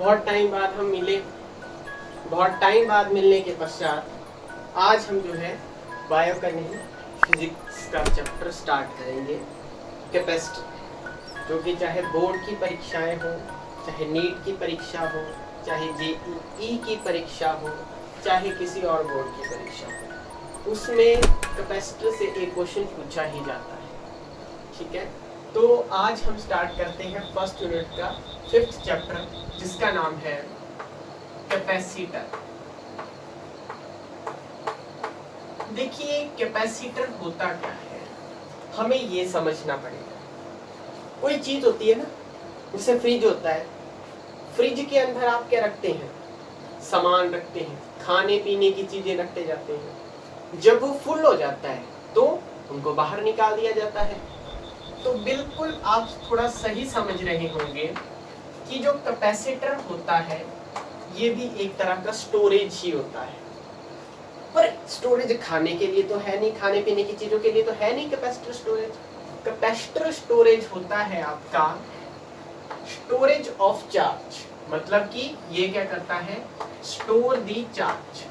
बहुत टाइम बाद हम मिले, बहुत टाइम बाद मिलने के पश्चात आज हम जो है बायो का नहीं फिजिक्स का चैप्टर स्टार्ट करेंगे, कैपेसिटर। जो कि चाहे बोर्ड की परीक्षाएं हो, चाहे नीट की परीक्षा हो, चाहे जेईई की परीक्षा हो, चाहे किसी और बोर्ड की परीक्षा हो, उसमें कैपेसिटर से एक क्वेश्चन पूछा ही जाता है। ठीक है, तो आज हम स्टार्ट करते हैं फर्स्ट यूनिट का 5th चैप्टर, जिसका नाम है कैपेसिटर। देखिए कैपेसिटर होता क्या है, हमें ये समझना पड़ेगा। कोई चीज होती है ना, जैसे फ्रिज होता है, फ्रिज के अंदर आप क्या रखते हैं, सामान रखते हैं, खाने पीने की चीजें रखते जाते हैं। जब वो फुल हो जाता है तो उनको बाहर निकाल दिया जाता है। तो बिल्कुल आप थोड़ा सही समझ रहे होंगे कि जो कैपेसिटर होता है ये भी एक तरह का स्टोरेज ही होता है। पर स्टोरेज खाने के लिए तो है नहीं, खाने पीने की चीजों के लिए तो है नहीं कैपेसिटर स्टोरेज। कैपेसिटर स्टोरेज होता है आपका स्टोरेज ऑफ चार्ज, मतलब कि ये क्या करता है, स्टोर दी चार्ज।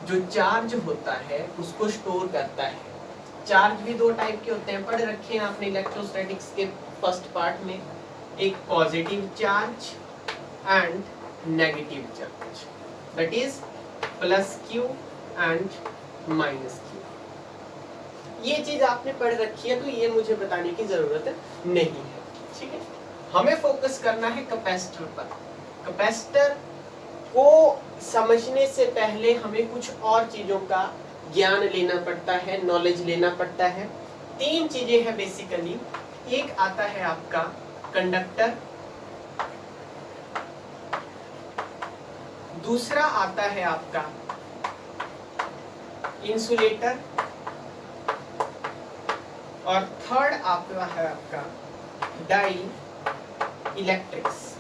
जो चार्ज होता है उसको स्टोर करता है। चार्ज भी दो टाइप के होते हैं, पढ़ रखे हैं आपने इलेक्ट्रोस्टैटिक्स के फर्स्ट पार्ट में, एक positive charge and negative charge, that is plus Q and minus Q. ये चीज आपने पढ़ रखी है तो ये मुझे बताने की जरूरत नहीं है। ठीक है, हमें फोकस करना है कैपेसिटर पर। कैपेसिटर को समझने से पहले हमें कुछ और चीजों का ज्ञान लेना पड़ता है, नॉलेज लेना पड़ता है। 3 चीजें हैं बेसिकली। एक आता है आपका कंडक्टर, दूसरा आता है आपका इंसुलेटर, और थर्ड आपका है आपका डाई इलेक्ट्रिक्स।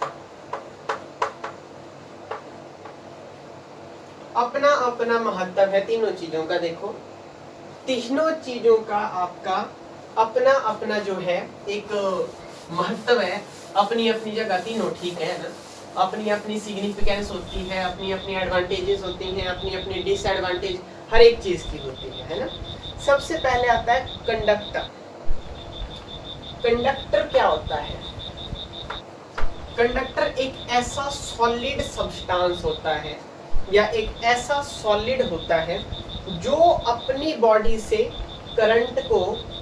अपना अपना महत्व है तीनों चीजों का। देखो तीनों चीजों का आपका अपना अपना जो है एक महत्व है, अपनी अपनी जगह तीनों, ठीक है ना। अपनी अपनी सिग्निफिकेंस होती है, अपनी अपनी एडवांटेजेस होती हैं, अपनी अपनी डिसएडवांटेज हर एक चीज की होती है ना। सबसे पहले आता है कंडक्टर। कंडक्टर क्या होता है, कंडक्टर एक ऐसा सॉलिड सब्सटेंस होता है या एक ऐसा सॉलिड होता है जो अपनी बॉडी से करंट को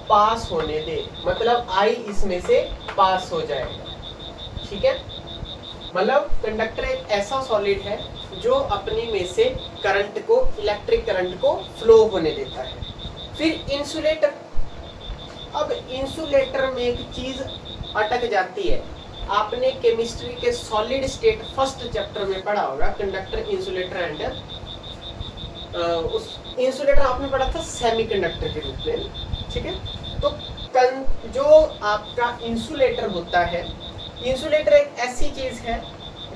पास होने दे, मतलब आई इसमें से पास हो जाएगा। ठीक है, मतलब कंडक्टर एक ऐसा सॉलिड है जो अपनी में से करंट को, इलेक्ट्रिक करंट को फ्लो होने देता है। फिर इंसुलेटर। अब इंसुलेटर में एक चीज अटक जाती है, आपने केमिस्ट्री के सॉलिड स्टेट फर्स्ट चैप्टर में पढ़ा होगा, कंडक्टर, इंसुलेटर एंड उस इंसुलेटर आपने पढ़ा था सेमीकंडक्टर के रूप में। ठीक है, तो जो आपका इंसुलेटर होता है, इंसुलेटर एक ऐसी चीज है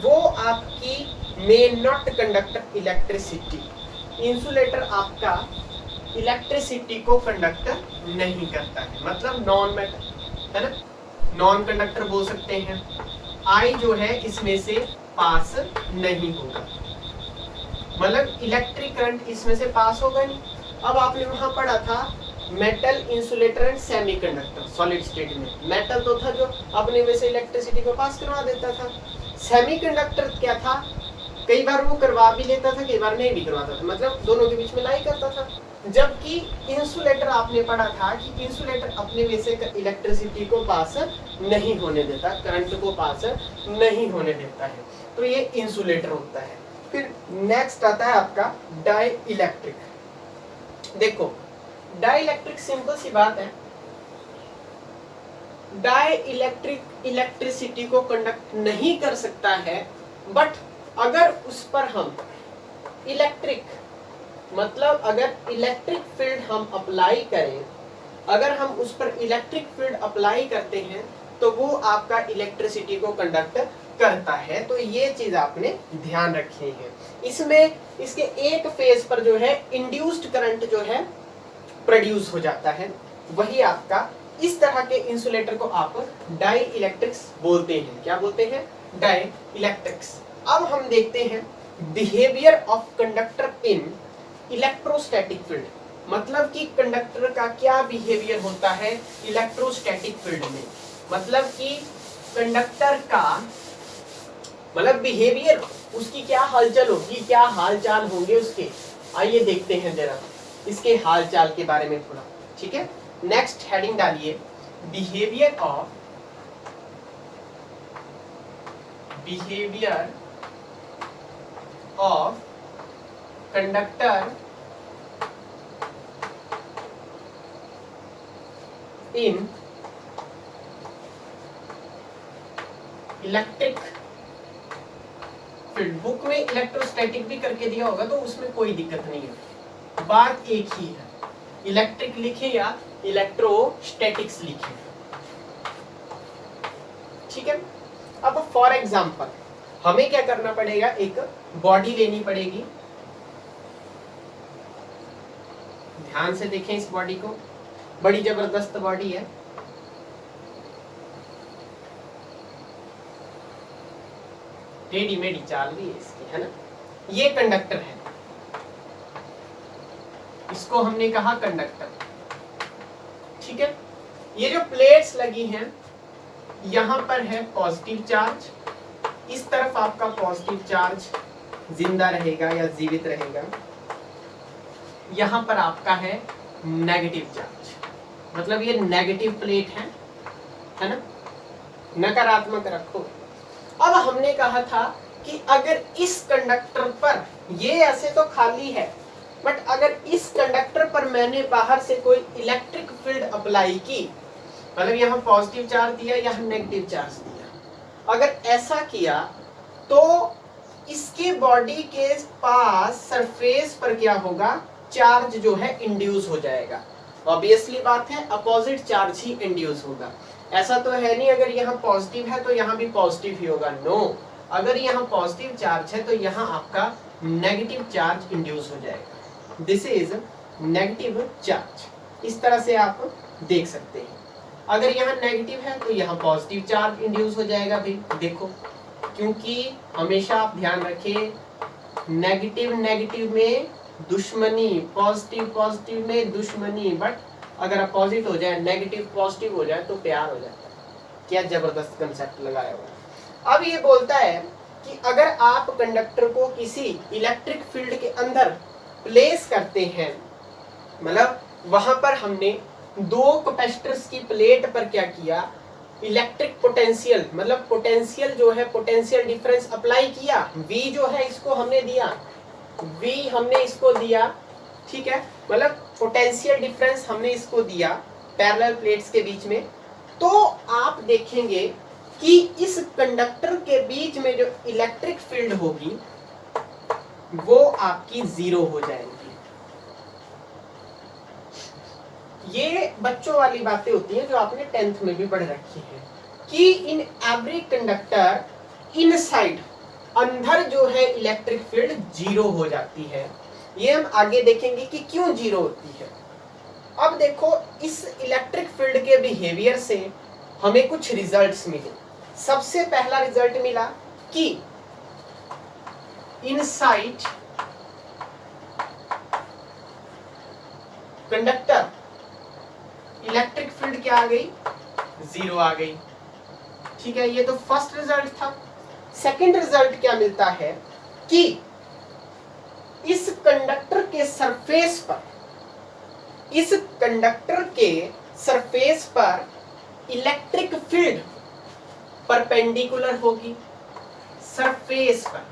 वो आपकी may not conduct electricity. Insulator आपका इलेक्ट्रिसिटी को कंडक्टर नहीं करता है, मतलब नॉन मेटल है ना, नॉन कंडक्टर बोल सकते हैं। आई जो है इसमें से पास नहीं होगा, मतलब इलेक्ट्रिक करंट इसमें से पास होगा नहीं। अब आपने वहां पढ़ा था metal, insulator and semiconductor solid state में। मेटल तो था जो अपने में से इलेक्ट्रिसिटी को पास करवा देता था। सेमीकंडक्टर क्या था, कई बार वो करवा भी लेता था, कई बार नहीं भी करवाता था, मतलब दोनों के बीच में लाई करता था। जबकि इंसुलेटर आपने पढ़ा था कि इंसुलेटर अपने में से इलेक्ट्रिसिटी को पास नहीं होने देता, करंट को पास नहीं होने देता है, तो ये इंसुलेटर होता है। फिर नेक्स्ट आता है आपका डाई इलेक्ट्रिक। देखो डाई इलेक्ट्रिक सिंपल सी बात है, डाई इलेक्ट्रिक इलेक्ट्रिसिटी को कंडक्ट नहीं कर सकता है, बट अगर उस पर हम इलेक्ट्रिक, मतलब अगर इलेक्ट्रिक फील्ड हम अप्लाई करें, अगर हम उस पर इलेक्ट्रिक फील्ड अप्लाई करते हैं तो वो आपका इलेक्ट्रिसिटी को कंडक्ट करता है। तो ये चीज आपने ध्यान रखनी है। इसमें इसके एक फेज पर जो है इंड्यूस्ड करंट जो है प्रोड्यूस हो जाता है, वही आपका इस तरह के इंसुलेटर को आप डाई इलेक्ट्रिक्स बोलते हैं। क्या बोलते हैं? Dielectrics. अब हम देखते हैं behaviour of conductor in electrostatic field, मतलब कि कंडक्टर का क्या बिहेवियर होता है इलेक्ट्रोस्टैटिक फील्ड में। मतलब कि कंडक्टर का मतलब बिहेवियर, उसकी क्या हलचल होगी, क्या हालचाल होंगे उसके। आइए देखते हैं जरा इसके हालचाल के बारे में थोड़ा। ठीक है, नेक्स्ट हेडिंग डालिए behaviour of conductor in electric field. Book में इलेक्ट्रोस्टैटिक भी करके दिया होगा तो उसमें कोई दिक्कत नहीं है, बात एक ही है, इलेक्ट्रिक लिखे या इलेक्ट्रोस्टैटिक्स लिखे। ठीक है, अब फॉर एग्जांपल हमें क्या करना पड़ेगा, एक बॉडी लेनी पड़ेगी। ध्यान से देखें इस बॉडी को, बड़ी जबरदस्त बॉडी है। टेढ़ी मेढ़ी चाल भी है इसकी, है ना। ये कंडक्टर है, इसको हमने कहा कंडक्टर। ठीक है, ये जो प्लेट्स लगी हैं यहां पर है पॉजिटिव चार्ज, इस तरफ आपका पॉजिटिव चार्ज जिंदा रहेगा या जीवित रहेगा, यहां पर आपका है नेगेटिव चार्ज, मतलब ये नेगेटिव प्लेट है ना, नकारात्मक रखो। अब हमने कहा था कि अगर इस कंडक्टर पर, ये ऐसे तो खाली है, बट अगर इस कंडक्टर पर मैंने बाहर से कोई इलेक्ट्रिक फील्ड अप्लाई की, मतलब यहाँ पॉजिटिव चार्ज दिया, यहाँ नेगेटिव चार्ज दिया, अगर ऐसा किया तो इसके बॉडी के पास सरफेस पर क्या होगा, चार्ज जो है इंड्यूस हो जाएगा। ऑब्वियसली बात है, अपोजिट चार्ज ही इंड्यूस होगा। ऐसा तो है नहीं अगर यहाँ पॉजिटिव है तो यहाँ भी पॉजिटिव ही होगा, नो। अगर यहाँ पॉजिटिव चार्ज है तो यहाँ आपका नेगेटिव चार्ज इंड्यूस हो जाएगा। This is negative charge. इस तरह से आप देख सकते हैं, अगर यहाँ नेगेटिव है तो यहाँ पॉजिटिव चार्ज इंड्यूस हो जाएगा भी। देखो, क्योंकि हमेशा आप ध्यान रखें, नेगेटिव नेगेटिव में दुश्मनी, पॉजिटिव पॉजिटिव में दुश्मनी, बट अगर अपोजिट हो जाए, नेगेटिव पॉजिटिव हो जाए तो प्यार हो जाता है। क्या जबरदस्त कंसेप्ट लगाया हुआ है। अब ये बोलता है कि अगर आप कंडक्टर को किसी इलेक्ट्रिक फील्ड के अंदर प्लेस करते हैं, मतलब वहां पर हमने दो कैपेसिटर्स की प्लेट पर क्या किया, इलेक्ट्रिक पोटेंशियल, मतलब पोटेंशियल जो है, पोटेंशियल डिफरेंस अप्लाई किया। V जो है इसको हमने दिया, V हमने इसको दिया, ठीक है, मतलब पोटेंशियल डिफरेंस हमने इसको दिया पैरेलल प्लेट्स के बीच में। तो आप देखेंगे कि इस कंडक्टर के बीच में जो इलेक्ट्रिक फील्ड होगी वो आपकी 0 हो जाएगी। ये बच्चों वाली बातें होती हैं जो आपने 10th में भी पढ़ रखी है कि इन एवरी कंडक्टर इनसाइड, अंदर जो है इलेक्ट्रिक फील्ड 0 हो जाती है। ये हम आगे देखेंगे कि क्यों 0 होती है। अब देखो, इस इलेक्ट्रिक फील्ड के बिहेवियर से हमें कुछ रिजल्ट्स मिले। सबसे पहला रिजल्ट मिला कि इनसाइड कंडक्टर इलेक्ट्रिक फील्ड क्या आ गई, 0 आ गई। ठीक है, ये तो फर्स्ट रिजल्ट था। सेकंड रिजल्ट क्या मिलता है कि इस कंडक्टर के सरफेस पर, इस कंडक्टर के सरफेस पर इलेक्ट्रिक फील्ड परपेंडिकुलर होगी सरफेस पर।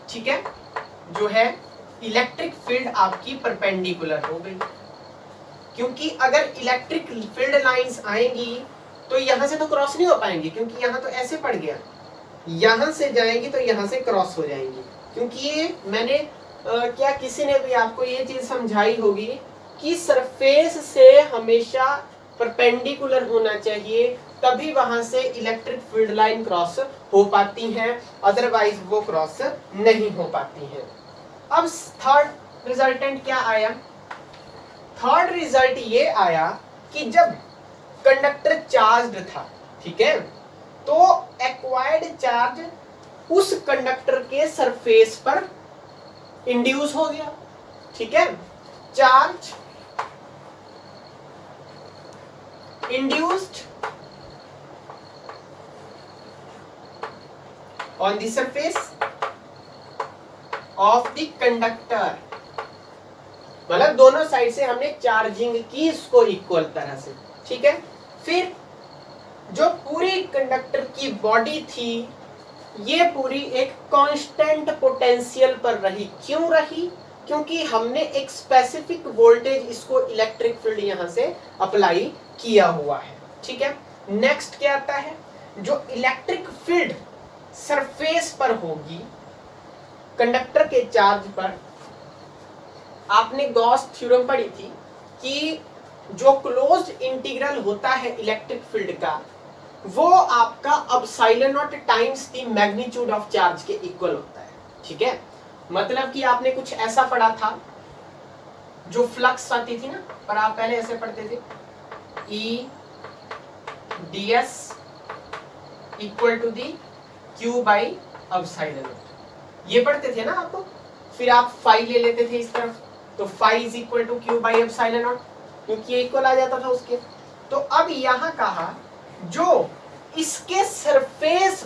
ठीक है, जो है इलेक्ट्रिक फील्ड आपकी परपेंडिकुलर हो गई, क्योंकि अगर इलेक्ट्रिक फील्ड लाइंस आएंगी तो यहां से तो क्रॉस नहीं हो पाएंगी, क्योंकि यहां तो ऐसे पड़ गया, यहां से जाएंगी तो यहां से क्रॉस हो जाएंगी। क्योंकि ये मैंने क्या किसी ने भी आपको ये चीज समझाई होगी कि सरफेस से हमेशा परपेंडिकुलर होना चाहिए, तभी वहां से इलेक्ट्रिक फील्ड लाइन क्रॉस हो पाती हैं, अदरवाइज वो क्रॉस नहीं हो पाती हैं। अब थर्ड रिजल्टेंट क्या आया, थर्ड रिजल्ट ये आया कि जब कंडक्टर चार्ज्ड था, ठीक है, तो एक्वायर्ड चार्ज उस कंडक्टर के सरफेस पर इंड्यूस हो गया, ठीक है। Charge induced on the surface of the conductor, मतलब दोनों साइड से हमने चार्जिंग की इसको इक्वल तरह से, ठीक है। फिर जो पूरी कंडक्टर की बॉडी थी ये पूरी एक कांस्टेंट पोटेंशियल पर रही। क्यों रही? क्योंकि हमने एक स्पेसिफिक वोल्टेज इसको इलेक्ट्रिक फील्ड यहां से अप्लाई किया हुआ है, ठीक है। नेक्स्ट क्या आता है, जो इलेक्ट्रिक फील्ड सरफेस पर होगी कंडक्टर के चार्ज पर, आपने गॉस थ्योरम पढ़ी थी कि जो क्लोज्ड इंटीग्रल होता है इलेक्ट्रिक फील्ड का वो आपका epsilon naught times the magnitude of charge के इक्वल होता है, ठीक है। मतलब कि आपने कुछ ऐसा पढ़ा था, जो फ्लक्स आती थी ना, पर आप पहले ऐसे पढ़ते थे E ds equal to the Q by epsilon naught, ये पढ़ते थे ना आप। फिर आप फाई ले लेते थे इस तरफ, तो phi is equal to Q by epsilon naught, क्योंकि ये इक्वल आ जाता था उसके। तो अब यहां कहा जो इसके सरफेस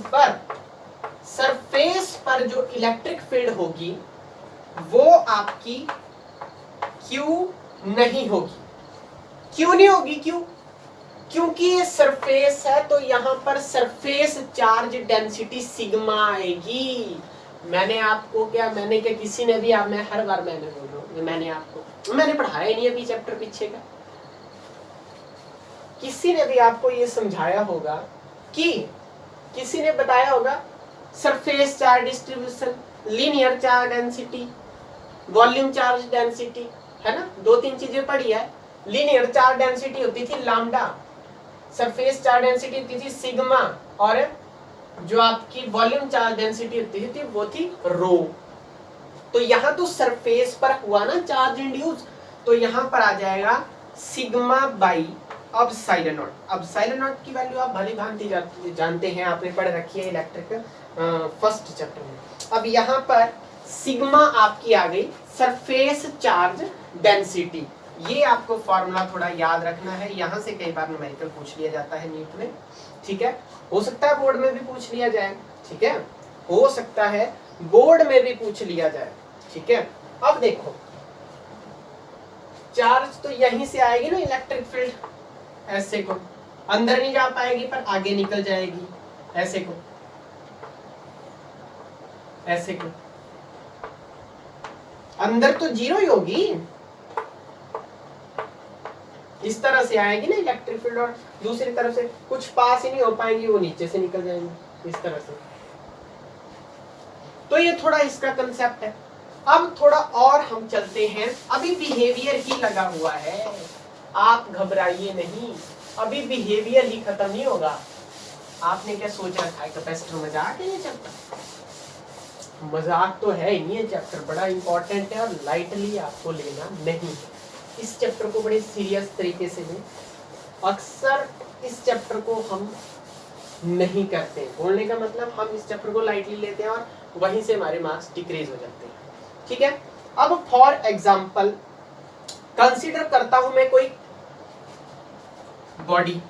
पर जो इलेक्ट्रिक फील्ड होगी वो आपकी Q नहीं होगी। क्यों नहीं होगी? क्योंकि ये सरफेस है, तो यहां पर सरफेस चार्ज डेंसिटी सिग्मा आएगी। मैंने क्या किसी ने भी, मैं हर बार मैंने बोल रहा हूं, मैंने पढ़ाया नहीं अभी चैप्टर पीछे का, किसी ने भी आपको ये समझाया होगा कि किसी ने बताया होगा surface charge distribution, linear charge density, volume charge density, है ना, 2-3 चीजें पढ़ी है। लीनियर चार्ज डेंसिटी होती थी लैम्डा, सरफेस चार्ज डेंसिटी होती थी सिग्मा, और जो आपकी वॉल्यूम चार्ज डेंसिटी होती थी वो थी रो। तो यहाँ तो सरफेस पर हुआ ना चार्ज इंड्यूस, तो यहाँ पर आ जाएगा sigma by epsilon naught. Epsilon not की वैल्यू आप भली भांति जानते हैं, आपने पढ़ रखी है इलेक्ट्रिक फर्स्ट चैप्टर में। अब यहाँ पर सिग्मा आपकी आ गई सरफेस चार्ज डेंसिटी। ये आपको फॉर्मूला थोड़ा याद रखना है, यहाँ से कई बार न्यूमेरिकल पूछ लिया जाता है नीट में, ठीक है। हो सकता है बोर्ड में भी पूछ लिया जाए, ठीक है, हो सकता है बोर्ड में भी पूछ लिया जाए, ठीक है। अब देखो चार्ज तो यहीं से आएगी ना इलेक्ट्रिक फील्ड, ऐसे को अंदर नहीं जा पाएगी पर आगे निकल जाएगी, ऐसे को अंदर तो जीरो ही होगी, इस तरह से आएगी ना इलेक्ट्रिक फील्ड, और दूसरी तरफ से कुछ पास ही नहीं हो पाएंगी, वो नीचे से निकल जाएंगी इस तरह से। तो ये थोड़ा इसका कंसेप्ट है। अब थोड़ा और हम चलते हैं, अभी बिहेवियर ही लगा हुआ है, आप घबराइए नहीं, अभी बिहेवियर ही खत्म नहीं होगा। आपने क्या सोच रखा है कैपेसिटर मजाक है? ये चैप्टर मजाक तो है ही नहीं, ये चैप्टर बड़ा इंपॉर्टेंट है और लाइटली आपको लेना नहीं। इस चैप्टर को बड़े सीरियस तरीके से लें। अक्सर इस चैप्टर को हम नहीं करते, बोलने का मतलब हम इस चैप्टर को लाइटली लेते हैं और वहीं से हमारे मार्क्स डिक्रीज हो जाते हैं, ठीक है। अब फॉर एग्जाम्पल कंसीडर करता हूं मैं कोई बॉडी,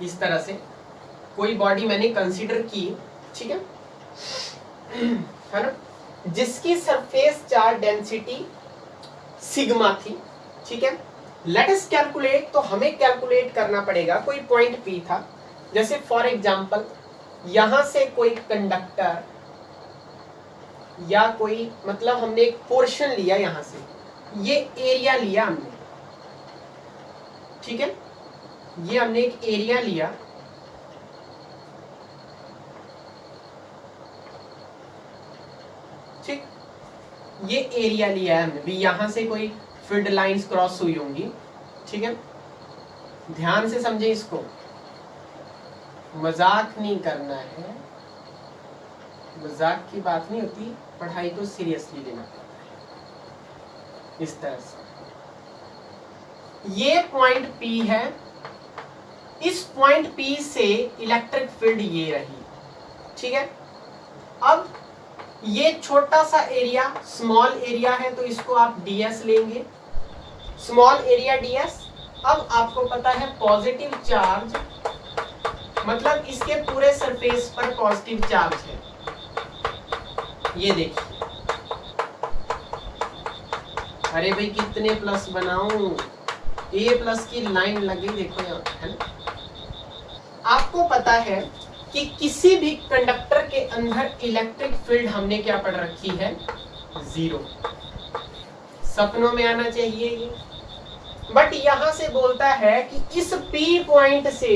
इस तरह से कोई बॉडी मैंने कंसीडर की, ठीक है ना, जिसकी सरफेस चार्ज डेंसिटी सिग्मा थी, ठीक है। लेट अस कैलकुलेट, तो हमें कैलकुलेट करना पड़ेगा कोई पॉइंट P था, जैसे फॉर एग्जांपल यहां से कोई कंडक्टर या कोई, मतलब हमने एक पोर्शन लिया, यहां से ये एरिया लिया हमने, ठीक है, ये हमने एक एरिया लिया, ठीक, ये एरिया लिया है हमने भी, यहां से कोई फील्ड लाइंस क्रॉस हुई होंगी, ठीक है। ध्यान से समझे इसको, मजाक नहीं करना है, मजाक की बात नहीं होती, पढ़ाई को सीरियसली लेना पड़ता है। इस तरह से। ये पॉइंट P है, इस पॉइंट P से इलेक्ट्रिक फील्ड ये रही, ठीक है। अब ये छोटा सा एरिया स्मॉल एरिया है तो इसको आप ds लेंगे, स्मॉल एरिया ds। अब आपको पता है पॉजिटिव चार्ज मतलब इसके पूरे सरफेस पर पॉजिटिव चार्ज है, ये देखिए। अरे भाई कितने प्लस बनाऊं, A प्लस की लाइन लगी देखो यहाँ, है ना। आपको पता है कि किसी भी कंडक्टर के अंदर इलेक्ट्रिक फील्ड हमने क्या पढ़ रखी है, 0। सपनों में आना चाहिए ये। बट यहां से बोलता है कि इस P पॉइंट से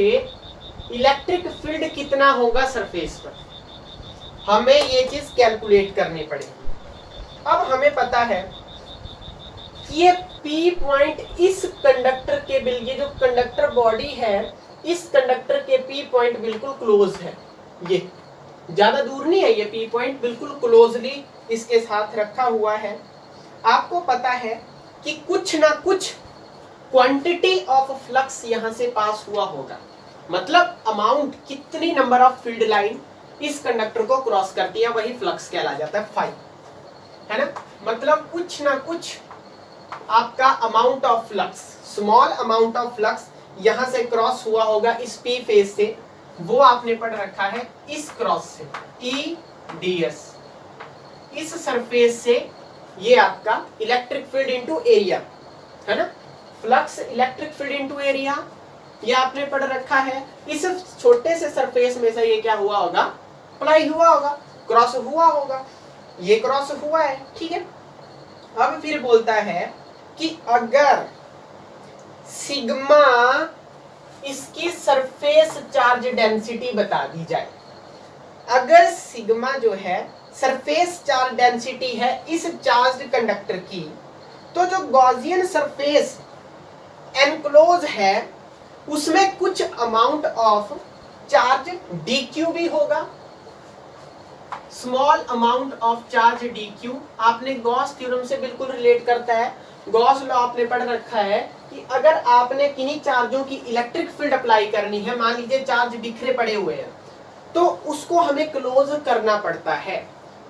इलेक्ट्रिक फील्ड कितना होगा सरफेस पर, हमें ये चीज कैलकुलेट करनी पड़ेगी। अब हमें पता है कि ये P पॉइंट इस कंडक्टर के ये जो कंडक्टर बॉडी है, इस कंडक्टर के P पॉइंट बिल्कुल क्लोज है, ये ज्यादा दूर नहीं है, ये P पॉइंट बिल्कुल क्लोजली इसके साथ रखा हुआ है। आपको पता है कि कुछ ना कुछ क्वांटिटी ऑफ फ्लक्स यहां से पास हुआ होगा, मतलब अमाउंट कितनी नंबर ऑफ फील्ड लाइन इस कंडक्टर को क्रॉस करती है, वही फ्लक्स कहला जाता है, फाई, है ना। मतलब कुछ ना कुछ आपका amount of flux, small amount of flux यहां से क्रॉस हुआ होगा इस P फेज से, वो आपने पढ़ रखा है इस क्रॉस से, E ds। इस सरफेस से ये आपका इलेक्ट्रिक फील्ड इनटू एरिया, है ना। Flux electric field into area ये आपने पढ़ रखा है। इस छोटे से सरफेस में से ये क्या हुआ होगा, अप्लाई हुआ होगा, क्रॉस हुआ होगा, ये क्रॉस हुआ है, ठीक है। अब फिर बोलता है कि अगर सिग्मा इसकी सरफेस चार्ज डेंसिटी बता दी जाए, अगर सिग्मा जो है सरफेस चार्ज डेंसिटी है इस चार्ज्ड कंडक्टर की, तो जो गॉसियन सरफेस एनक्लोज है उसमें कुछ अमाउंट ऑफ चार्ज dq भी होगा, small amount of charge dq। आपने गॉस थ्योरम से बिल्कुल रिलेट करता है, गॉस लॉ आपने पढ़ रखा है कि अगर आपने किन्हीं चार्जों की इलेक्ट्रिक फील्ड अप्लाई करनी है, मान लीजिए चार्ज बिखरे पड़े हुए हैं, तो उसको हमें क्लोज करना पड़ता है,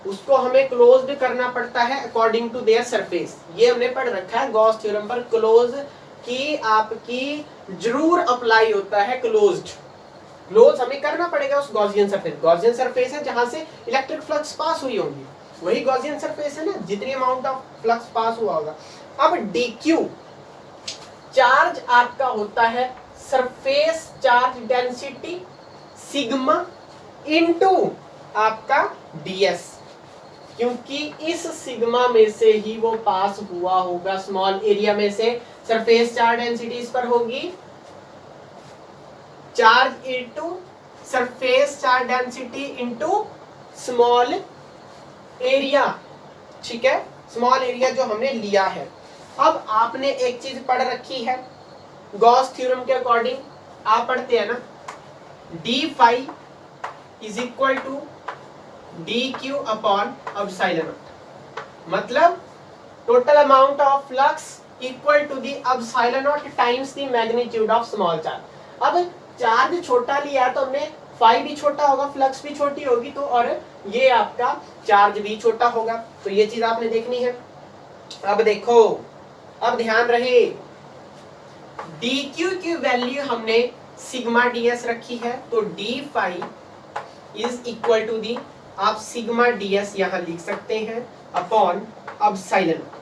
उसको हमें क्लोज्ड करना पड़ता है अकॉर्डिंग टू देयर सरफेस। ये हमने पढ़ रखा है गॉस थ्योरम पर, क्लोज की आपकी जरूर अप्लाई होता है, क्लोज्ड क्लोज हमें करना पड़ेगा उस गॉसियन सरफेस। गॉसियन सरफेस है जहां से इलेक्ट्रिक फ्लक्स पास हुई होगी, वही गॉसियन सरफेस है ना, जितनी अमाउंट ऑफ फ्लक्स पास हुआ होगा। अब dq चार्ज आपका होता है surface charge density sigma into आपका ds, क्योंकि इस सिग्मा में से ही वो पास हुआ होगा, स्मॉल एरिया में से सरफेस चार्ज डेंसिटी इस पर होगी, charge into surface charge density into small area, ठीक है, स्मॉल एरिया जो हमने लिया है। अब आपने एक चीज पढ़ रखी है गॉस थ्योरम के अकॉर्डिंग, आप पढ़ते हैं ना, d phi is equal to dq upon epsilon naught, मतलब total amount of flux equal to the epsilon naught times the magnitude of small charge. अब चार्ज छोटा लिया तो हमने फाई भी छोटा होगा, फ्लक्स भी छोटी होगी, तो और ये आपका चार्ज भी छोटा होगा, तो ये चीज आपने देखनी है। अब देखो, अब ध्यान रहे, dq की वैल्यू हमने सिग्मा ds रखी है, तो d phi is equal to the, आप सिग्मा ds यहां लिख सकते हैं अपॉन एप्सिलॉन नॉट।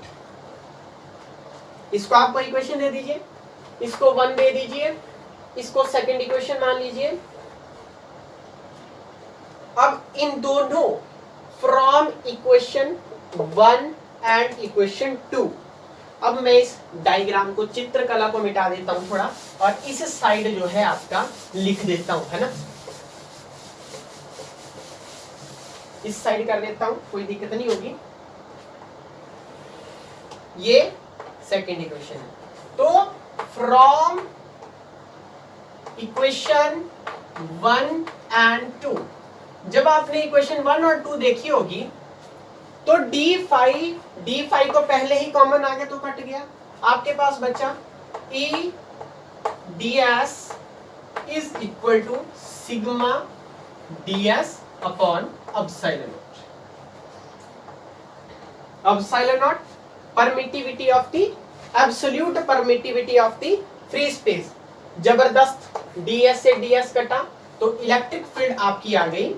इसको आपको इक्वेशन दे दीजिए, इसको 1 दे दीजिए, इसको सेकंड इक्वेशन मान लीजिए। अब इन दोनों फ्रॉम इक्वेशन 1 एंड इक्वेशन 2, अब मैं इस डायग्राम को, चित्रकला को मिटा देता हूं थोड़ा, और इस साइड जो है आपका लिख देता हूं, है ना, इस साइड कर देता हूं, कोई दिक्कत नहीं होगी। ये सेकंड इक्वेशन है, तो फ्रॉम इक्वेशन 1 एंड 2, जब आपने इक्वेशन 1 और 2 देखी होगी तो डी फाई को पहले ही कॉमन आ गया तो कट गया, आपके पास बचा E D S is equal to sigma D S upon epsilon naught. Epsilon naught permittivity of the absolute permittivity of the free space. जबरदस्त, ds से ds कटा तो इलेक्ट्रिक फील्ड आपकी आ गई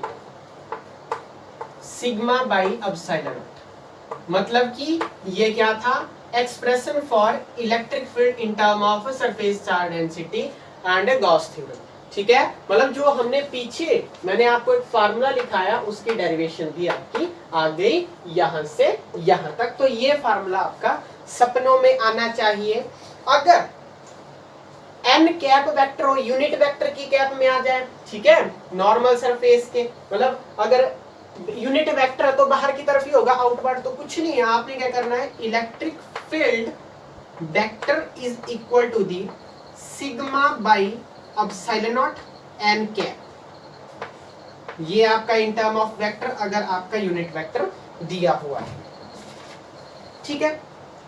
सिग्मा बाई एप्सिलॉन नॉट। मतलब कि ये क्या था, expression for electric field in term of surface charge density and Gauss theorem. ठीक है, मतलब जो हमने पीछे मैंने आपको एक फार्मूला लिखाया उसकी डेरिवेशन भी आपकी आ गई यहां से यहां तक। तो ये फार्मूला आपका सपनों में आना चाहिए। अगर एन कैप वेक्टर हो, यूनिट वेक्टर की कैप में आ जाए, ठीक है, नॉर्मल सरफेस के, मतलब अगर यूनिट वेक्टर है तो बाहर की तरफ ही होगा, आउटवर्ड तो कुछ नहीं है। आपने क्या करना है, electric field vector is equal to the sigma by epsilon naught N cap. ये आपका इन टर्म ऑफ वेक्टर अगर आपका यूनिट वेक्टर दिया हुआ है। ठीक है,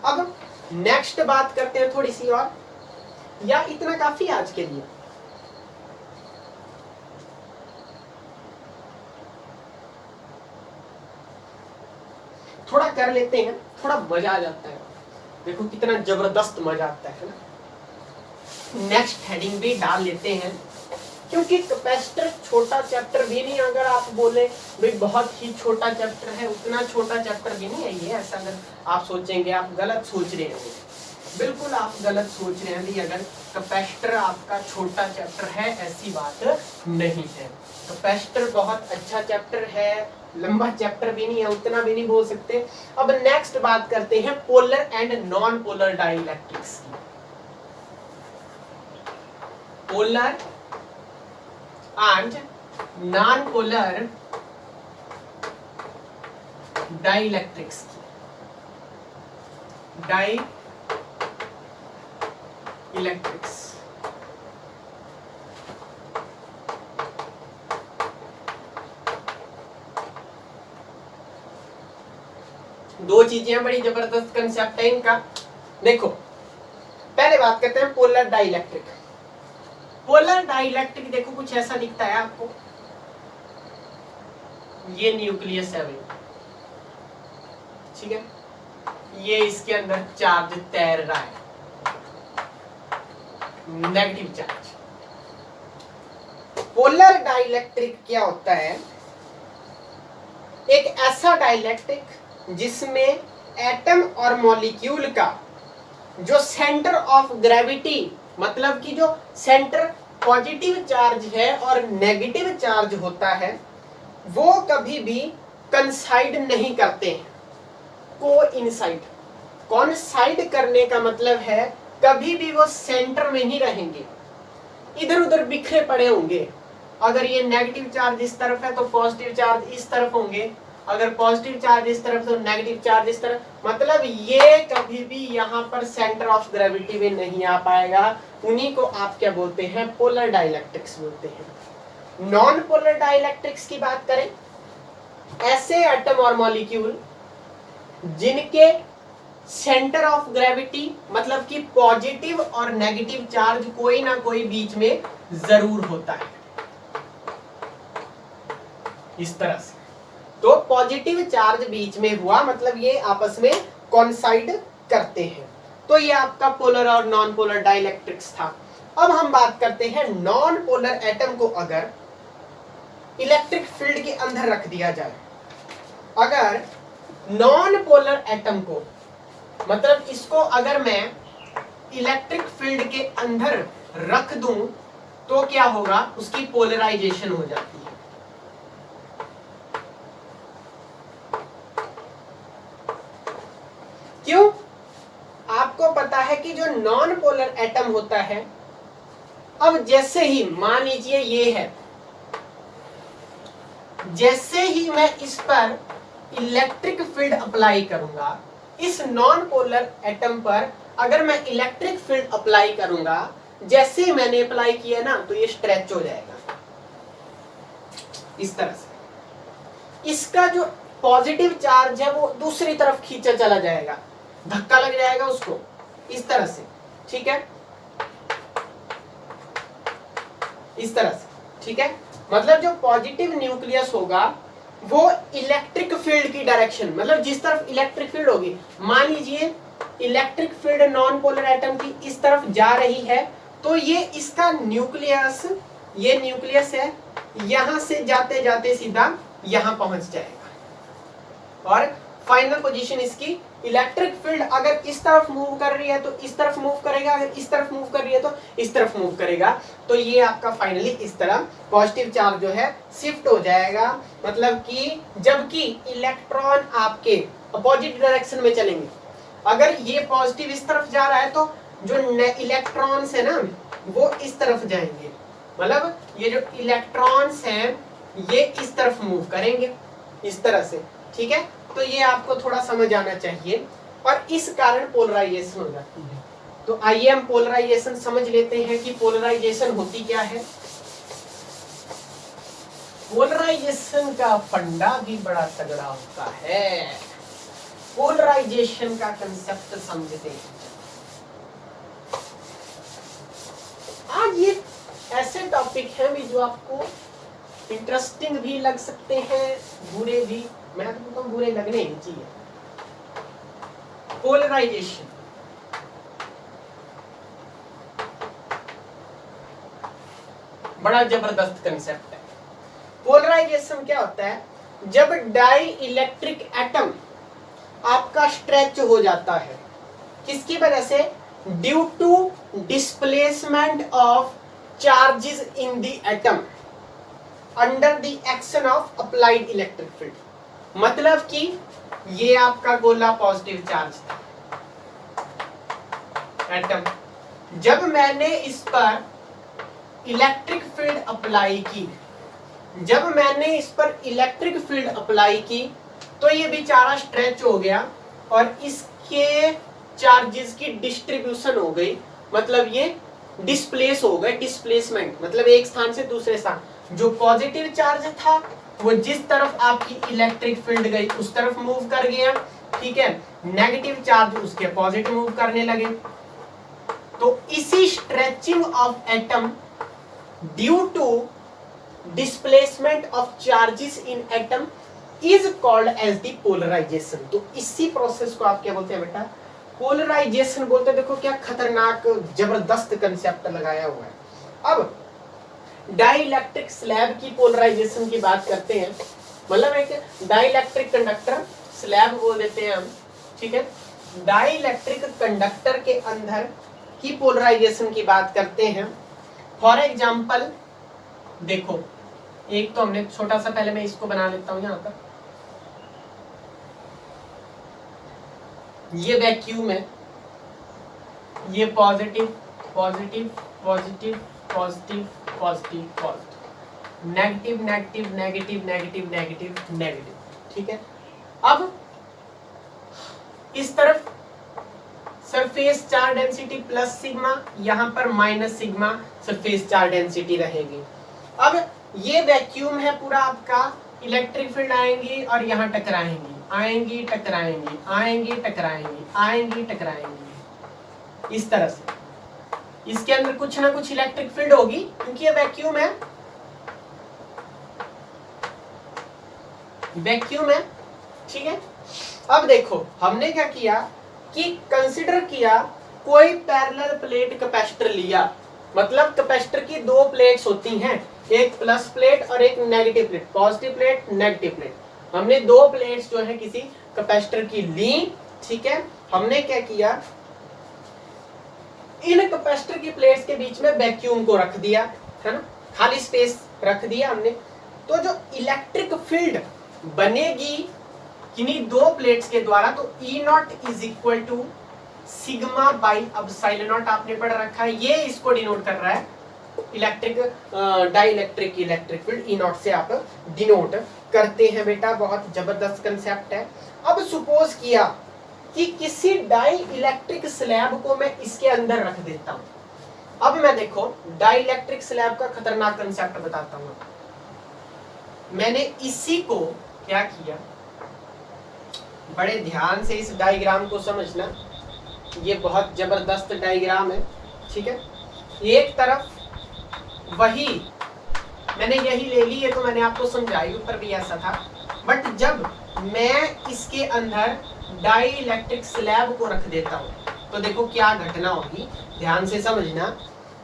अब नेक्स्ट बात करते हैं थोड़ी सी और, या इतना काफी आज के लिए। थोड़ा कर लेते हैं, थोड़ा मजा आ जाता है। देखो कितना जबरदस्त मजा आता है ना। नेक्स्ट हेडिंग भी डाल लेते हैं, क्योंकि कैपेसिटर छोटा चैप्टर भी नहीं। अगर आप बोले भाई बहुत ही छोटा चैप्टर है, उतना छोटा चैप्टर भी नहीं है ये। ऐसा अगर आप सोचेंगे, आप गलत सोच रहे हैं, बिल्कुल आप गलत सोच रहे हैं। अगर कैपेसिटर आपका छोटा चैप्टर है, ऐसी बात नहीं है। कैपेसिटर बहुत अच्छा चैप्टर है, लंबा चैप्टर भी नहीं है, उतना भी नहीं बोल सकते। अब नेक्स्ट बात करते हैं polar and non polar dielectrics की। Polar and non polar dielectrics की। इलेक्ट्रिक्स दो चीजें बड़ी जबरदस्त कंसेप्ट है इनका। देखो पहले बात करते हैं पोलर डाइलेक्ट्रिक। पोलर डाइलेक्ट्रिक देखो कुछ ऐसा दिखता है आपको, ये न्यूक्लियस है भाई, ठीक है, ये इसके अंदर चार्ज तैर रहा है, नेगेटिव चार्ज। पोलर डाइलेक्ट्रिक क्या होता है, एक ऐसा डाइलेक्ट्रिक जिसमें एटम और मॉलिक्यूल का जो सेंटर ऑफ ग्रेविटी, मतलब कि जो सेंटर पॉजिटिव चार्ज है और नेगेटिव चार्ज होता है, वो कभी भी कंसाइड नहीं करते हैं, कोइंसाइड। कॉन्साइड करने का मतलब है कभी भी वो सेंटर में ही रहेंगे, इधर उधर बिखरे पड़े होंगे। अगर ये नेगेटिव चार्ज इस तरफ है तो पॉजिटिव चार्ज इस तरफ होंगे, अगर पॉजिटिव चार्ज इस तरफ तो नेगेटिव चार्ज इस तरफ। मतलब ये कभी भी यहाँ पर सेंटर ऑफ ग्रेविटी में नहीं आ पाएगा। उन्हीं को आप क्या बोलते हैं, पोलर डाइलेक्ट्रिक्स बोलते हैं। नॉन पोलर डाइलेक्ट्रिक्स की बात करें, ऐसे एटम और मॉलिक्यूल जिनके सेंटर ऑफ ग्रेविटी, मतलब कि पॉजिटिव और नेगेटिव चार्ज कोई ना कोई बीच में जरूर होता है, इस तरह से। तो पॉजिटिव चार्ज बीच में हुआ मतलब ये आपस में कॉन्साइड करते हैं। तो ये आपका पोलर और नॉन पोलर डाइलेक्ट्रिक्स था। अब हम बात करते हैं नॉन पोलर एटम को अगर इलेक्ट्रिक फील्ड के अंदर रख दिया जाए। अगर नॉन पोलर एटम को, मतलब इसको अगर मैं इलेक्ट्रिक फील्ड के अंदर रख दूं तो क्या होगा, उसकी पोलराइजेशन हो जाती है। क्यों? आपको पता है कि जो नॉन पोलर एटम होता है, अब जैसे ही मान लीजिए ये है, जैसे ही मैं इस पर इलेक्ट्रिक फील्ड अप्लाई करूंगा, इस नॉन पोलर एटम पर अगर मैं इलेक्ट्रिक फील्ड अप्लाई करूंगा, जैसे ही मैंने अप्लाई किया ना तो ये स्ट्रेच हो जाएगा इस तरह से। इसका जो पॉजिटिव चार्ज है वो दूसरी तरफ खींचा चला जाएगा, धक्का लग जाएगा उसको इस तरह से, ठीक है, इस तरह से, ठीक है। मतलब जो पॉजिटिव न्यूक्लियस होगा वो इलेक्ट्रिक फील्ड की डायरेक्शन, मतलब जिस तरफ इलेक्ट्रिक फील्ड होगी, मान लीजिए electric field non polar atom की इस तरफ जा रही है, तो ये इसका न्यूक्लियस, ये न्यूक्लियस है, यहां से जाते जाते सीधा यहां पहुंच जाएगा। और फाइनल पोजीशन इसकी, इलेक्ट्रिक फील्ड अगर इस तरफ मूव कर रही है तो इस तरफ मूव करेगा, अगर इस तरफ मूव कर रही है तो इस तरफ मूव करेगा। तो ये आपका फाइनली इस तरह पॉजिटिव चार्ज जो है शिफ्ट हो जाएगा, मतलब कि जबकि इलेक्ट्रॉन आपके अपोजिट डायरेक्शन में चलेंगे। अगर ये पॉजिटिव इस तरफ जा रहा है तो जो इलेक्ट्रॉन्स है ना वो इस तरफ जाएंगे, मतलब ये जो इलेक्ट्रॉन्स हैं ये इस तरफ मूव करेंगे इस तरह से, ठीक है। तो ये आपको थोड़ा समझ आना चाहिए और इस कारण पोलराइजेशन हो जाती है। तो आइए हम पोलराइजेशन समझ लेते हैं कि पोलराइजेशन होती क्या है। पोलराइजेशन का फंडा भी बड़ा तगड़ा होता है, पोलराइजेशन का कंसेप्ट समझते हैं। आज ये ऐसे टॉपिक हैं भी जो आपको इंटरेस्टिंग भी लग सकते हैं, बुरे भी, मैं तो कहता हूं बुरे लगने ही चाहिए। पोलराइजेशन, बड़ा जबरदस्त कंसेप्ट है। पोलराइजेशन क्या होता है? जब डाई इलेक्ट्रिक एटम आपका स्ट्रेच हो जाता है, किसकी वजह से? Due to displacement of charges in the atom under the action of applied electric field. मतलब कि ये आपका गोला पॉजिटिव चार्ज था एटम, जब मैंने इस पर इलेक्ट्रिक फील्ड अप्लाई की, जब मैंने इस पर इलेक्ट्रिक फील्ड अप्लाई की तो ये बेचारा स्ट्रेच हो गया और इसके चार्जेस की डिस्ट्रीब्यूशन हो गई, मतलब ये डिस्प्लेस हो गए, डिस्प्लेसमेंट मतलब एक स्थान से दूसरे स्थान। जो पॉजिटिव चार्ज था वो जिस तरफ आपकी इलेक्ट्रिक फील्ड गई उस तरफ मूव कर गया, ठीक है, नेगेटिव चार्ज उसके अपोजिट मूव करने लगे। तो इसी stretching of atom due to displacement of charges in atom is called as the polarization. तो इसी प्रोसेस को आप क्या बोलते हैं बेटा? पोलराइजेशन बोलते हैं। देखो क्या खतरनाक जबरदस्त कंसेप्ट लगाया हुआ है। अब डाइइलेक्ट्रिक स्लैब की पोलराइजेशन की बात करते हैं, मतलब एक डाइइलेक्ट्रिक कंडक्टर स्लैब बोल देते हैं हम, ठीक है। डाइइलेक्ट्रिक कंडक्टर के अंदर की पोलराइजेशन की बात करते हैं। फॉर एग्जाम्पल देखो, एक तो हमने छोटा सा, पहले मैं इसको बना लेता हूं यहां पर, ये वैक्यूम है, ये positive positive positive positive positive positive, negative negative negative negative negative negative, ठीक है। अब इस तरफ surface charge density plus sigma, यहां पर minus sigma surface charge density रहेगी। अब ये वैक्यूम है पूरा आपका, इलेक्ट्रिक फील्ड आएंगी और यहाँ टकराएंगी, आएंगी टकराएंगी, आएंगी टकराएंगी, आएंगी टकराएंगी, इस तरह से। इसके अंदर कुछ ना कुछ इलेक्ट्रिक फील्ड होगी क्योंकि ये वैक्यूम है, वैक्यूम है, ठीक है। अब देखो हमने क्या किया कि कंसिडर किया, कोई पैरेलल प्लेट कैपेसिटर लिया, मतलब कैपेसिटर की दो प्लेट्स होती हैं, एक प्लस प्लेट और एक negative plate, positive plate negative plate. हमने दो प्लेट्स जो है किसी कैपेसिटर की ली, ठीक है। हमने क्या किया, इन कैपेसिटर की प्लेट्स के बीच में वैक्यूम को रख दिया, है ना, खाली स्पेस रख दिया हमने। तो जो इलेक्ट्रिक फील्ड बनेगी किन्हीं दो प्लेट्स के द्वारा, तो E naught is equal to sigma by epsilon naught आपने पढ़ रखा है, ये इसको डिनोट कर रहा है electric dielectric electric field, E not से आप डिनोट करते हैं बेटा। बहुत जबरदस्त कंसेप्ट है। अब सपोज किया कि किसी डाई इलेक्ट्रिक स्लैब को मैं इसके अंदर रख देता हूं। अब मैं देखो डाई इलेक्ट्रिक स्लैब का खतरनाक कंसेप्ट बताता हूं। मैंने इसी को क्या किया, बड़े ध्यान से इस डायग्राम को समझना, ये बहुत जबरदस्त डायग्राम है, ठीक है। एक तरफ वही मैंने यही ले ली है, तो मैंने आपको समझाई, ऊपर भी ऐसा था, बट जब मैं इसके अंदर डाई इलेक्ट्रिक स्लैब को रख देता हूँ तो देखो क्या घटना होगी, ध्यान से समझना।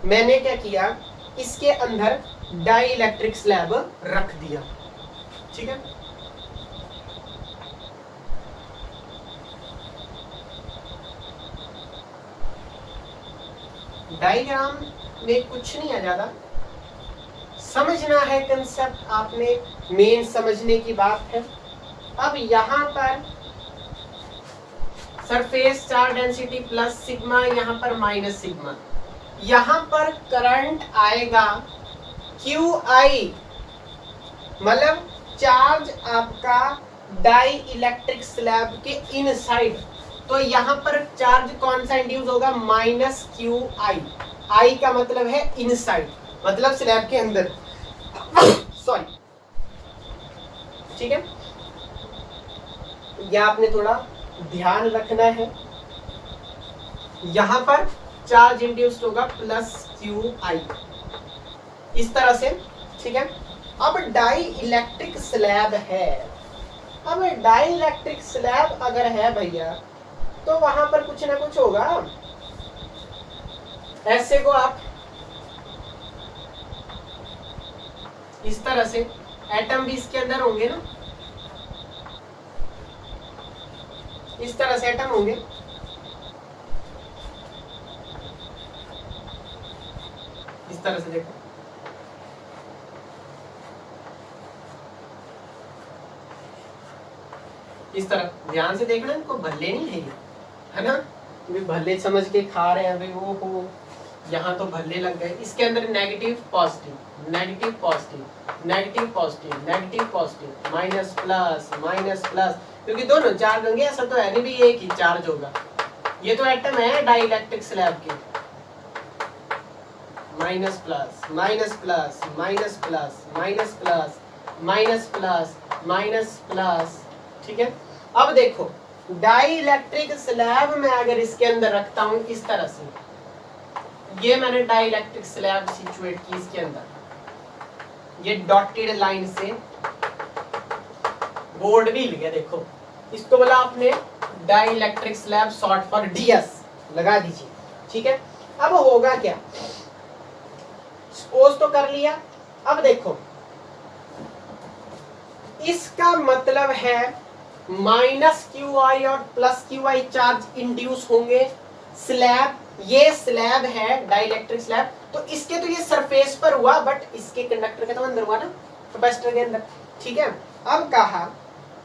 मैंने क्या किया, इसके अंदर डाई इलेक्ट्रिक स्लैब रख दिया, ठीक है। डायग्राम में कुछ नहीं है, ज्यादा समझना है कंसेप्ट, आपने मेन समझने की बात है। अब यहाँ पर surface charge density plus sigma, यहाँ पर माइनस सिग्मा, यहाँ पर करंट आएगा QI, मतलब चार्ज आपका डाई इलेक्ट्रिक स्लैब के इनसाइड, तो यहाँ पर चार्ज कौन सा इंड्यूस होगा, -QI। I का मतलब है इनसाइड, मतलब स्लैब के अंदर, सॉरी, ठीक है। यह आपने थोड़ा ध्यान रखना है। यहां पर चार्ज इंड्यूस्ड होगा +QI, इस तरह से, ठीक है। अब डाई इलेक्ट्रिक स्लैब है, अब डाई इलेक्ट्रिक स्लैब अगर है भैया, तो वहां पर कुछ ना कुछ होगा। ऐसे को आप इस तरह से, एटम भी इसके अंदर होंगे ना, इस तरह से एटम होंगे, इस तरह से देखो, इस तरह ध्यान से देखना, इनको भल्ले नहीं है ये, है ना, भी भल्ले समझ के खा रहे हैं, वो हो यहाँ तो भल्ले लग गए। इसके अंदर negative positive, negative positive, negative positive, negative positive, minus plus, minus plus, क्योंकि दोनों चार्ज होंगे, ऐसा तो है नहीं भी एक ही चार्ज होगा। ये तो एटम है डाई इलेक्ट्रिक स्लैब के, minus plus, minus plus, minus plus, minus plus, minus plus, minus plus, ठीक है। अब देखो डाई इलेक्ट्रिक स्लैब में अगर इसके अंदर रखता हूं इस तरह से, ये मैंने डाई इलेक्ट्रिक स्लैब सिचुएट की इसके अंदर, ये डॉटेड लाइन से बोर्ड भी लिया, देखो इसको बोला आपने dielectric slab, short for DS, लगा दीजिए, ठीक है। अब होगा क्या, सपोज तो कर लिया। अब देखो इसका मतलब है -QI और +QI चार्ज इंड्यूस होंगे स्लैब, ये स्लैब है डाइलेक्ट्रिक स्लैब, तो इसके तो ये सरफेस पर हुआ, बट इसके कंडक्टर के तो अंदर हुआ ना, कैपेसिटर के अंदर, ठीक है। अब कहा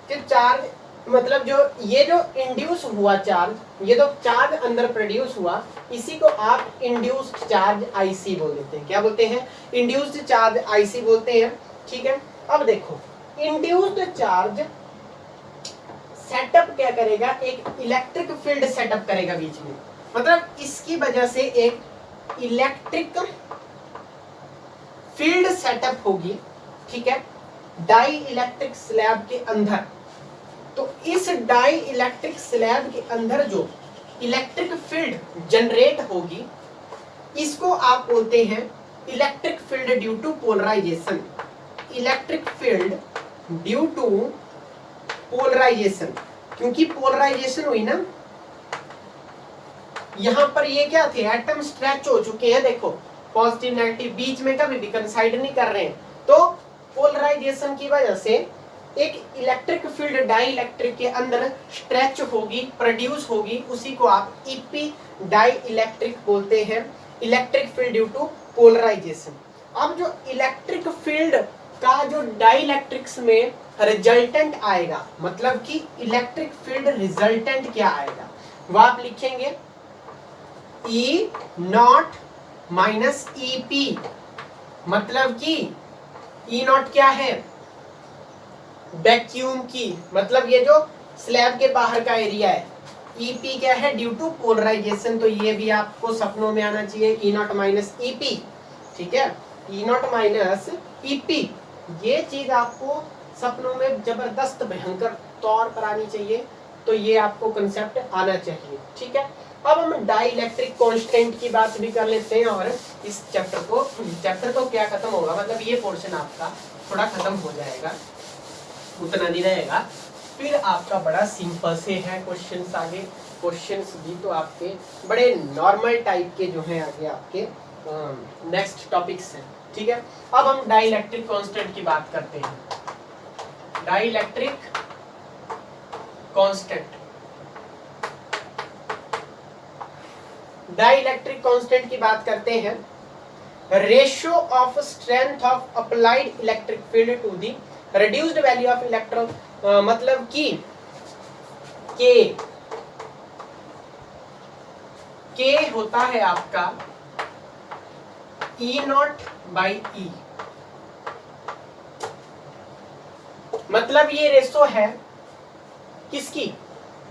कि चार्ज, मतलब जो ये जो इंड्यूस हुआ चार्ज, ये तो चार्ज अंदर प्रोड्यूस हुआ, इसी को आप इंड्यूस्ड चार्ज IC बोल देते हैं। क्या बोलते हैं, इंड्यूस्ड चार्ज IC बोलते हैं, ठीक है। अब देखो इंड्यूस्ड चार्ज सेटअप क्या करेगा, एक इलेक्ट्रिक फील्ड सेटअप करेगा बीच में, मतलब इसकी वजह से एक इलेक्ट्रिक फील्ड सेटअप होगी, ठीक है, डाई इलेक्ट्रिक स्लैब के अंदर। तो इस डाई इलेक्ट्रिक स्लैब के अंदर जो इलेक्ट्रिक फील्ड जनरेट होगी, इसको आप बोलते हैं electric field due to polarization, electric field due to polarization, क्योंकि पोलराइजेशन हुई ना, यहां पर ये क्या थे, एटम स्ट्रेच हो चुके हैं, देखो पॉजिटिव नेगेटिव बीच में कभी भी कंसाइड नहीं कर रहे हैं, तो पोलराइजेशन की वजह से एक इलेक्ट्रिक फील्ड डाई इलेक्ट्रिक के अंदर स्ट्रेच होगी, प्रोड्यूस होगी, उसी को आप EP डाई इलेक्ट्रिक बोलते हैं, electric field due to polarization. अब जो इलेक्ट्रिक फील्ड का जो डाई इलेक्ट्रिक्स में रिजल्टेंट आएगा, मतलब कि इलेक्ट्रिक फील्ड रिजल्टेंट क्या आएगा, वो आप लिखेंगे E0 माइनस EP, मतलब कि E0 क्या है, वैक्यूम की, मतलब ये जो स्लैब के बाहर का एरिया है, EP क्या है, ड्यू टू पोलराइजेशन, तो ये भी आपको सपनों में आना चाहिए, E0 माइनस EP, ठीक है, E0 माइनस EP, ये चीज आपको सपनों में जबरदस्त भयंकर तौर पर आनी चाहिए, तो ये आपको कंसेप्ट आना चाहिए, ठीक है। अब हम डाइलेक्ट्रिक कांस्टेंट की बात भी कर लेते हैं और इस चैप्टर तो क्या खत्म होगा, मतलब ये पोर्शन आपका थोड़ा खत्म हो जाएगा, उतना नहीं रहेगा। फिर आपका बड़ा सिंपल से है क्वेश्चंस आगे, क्वेश्चंस भी तो आपके बड़े नॉर्मल टाइप के जो हैं आगे आपके नेक्स्ट टॉपिक्स हैं, ठीक है। अब हम डाइलेक्ट्रिक कांस्टेंट की बात करते हैं। डाइलेक्ट्रिक कांस्टेंट, डाइलेक्ट्रिक कांस्टेंट की बात करते हैं। Ratio of strength of applied electric field to the reduced value of electron, मतलब कि के होता है आपका E0/E, मतलब ये रेशो है किसकी,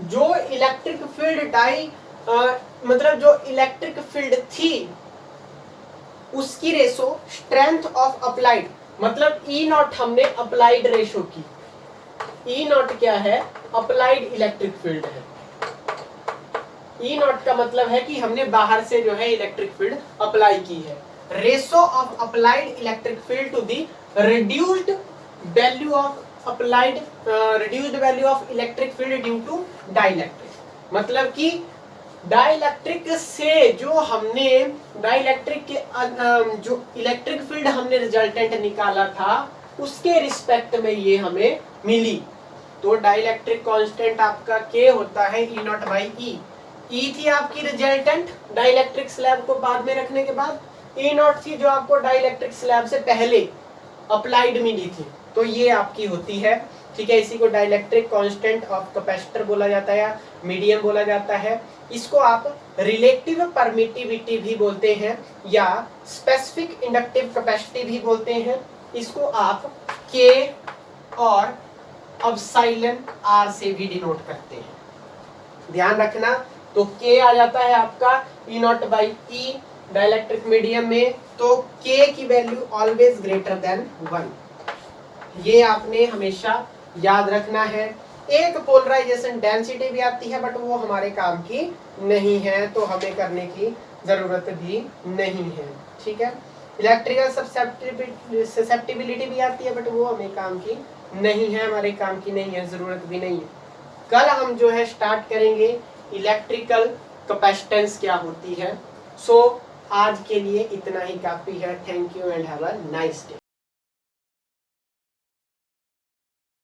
जो इलेक्ट्रिक फील्ड मतलब जो इलेक्ट्रिक फील्ड थी उसकी रेशो स्ट्रेंथ ऑफ अप्लाइड, मतलब E0 हमने अप्लाइड रेशो की, E0 क्या है, अप्लाइड इलेक्ट्रिक फील्ड है। E0 का मतलब है कि हमने बाहर से जो है इलेक्ट्रिक फील्ड अप्लाई की है। Ratio of applied electric field to the reduced value of applied reduced value of electric field due to dielectric, मतलब कि डाइलेक्ट्रिक से जो हमने डाइलेक्ट्रिक के जो इलेक्ट्रिक फील्ड हमने रिजल्टेंट निकाला था उसके रिस्पेक्ट में ये हमें मिली। तो डाइलेक्ट्रिक कांस्टेंट आपका के होता है E0/E। E थी आपकी रिजल्टेंट डाइलेक्ट्रिक स्लैब को बाद में रखने के बाद, E0 थी जो आपको डाइलेक्ट्रिक स्लैब से पहले अप्लाइड मिली थी, तो ये आपकी होती है, ठीक है। इसी को डाइलेक्ट्रिक कांस्टेंट ऑफ कैपेसिटर बोला जाता है या मीडियम बोला जाता है। इसको आप रिलेटिव परमिटिविटी भी बोलते हैं या स्पेसिफिक इंडक्टिव कैपेसिटी भी बोलते हैं। इसको आप के और एप्सिलॉन आर से भी डिनोट करते हैं, ध्यान रखना। तो के आ जाता है आपका E0/E डाइलेक्ट्रिक मीडियम में, तो के की वैल्यू ऑलवेज ग्रेटर देन 1, ये आपने हमेशा याद रखना है। एक पोलराइजेशन डेंसिटी भी आती है बट वो हमारे काम की नहीं है, तो हमें करने की जरूरत भी नहीं है, ठीक है। इलेक्ट्रिकल ससेप्टिबिलिटी भी आती है बट वो हमें काम की नहीं है, हमारे काम की नहीं है, जरूरत भी नहीं है। कल हम जो है स्टार्ट करेंगे इलेक्ट्रिकल कैपेसिटेंस क्या होती है। सो आज के लिए इतना ही काफी है। Thank you and have a nice day.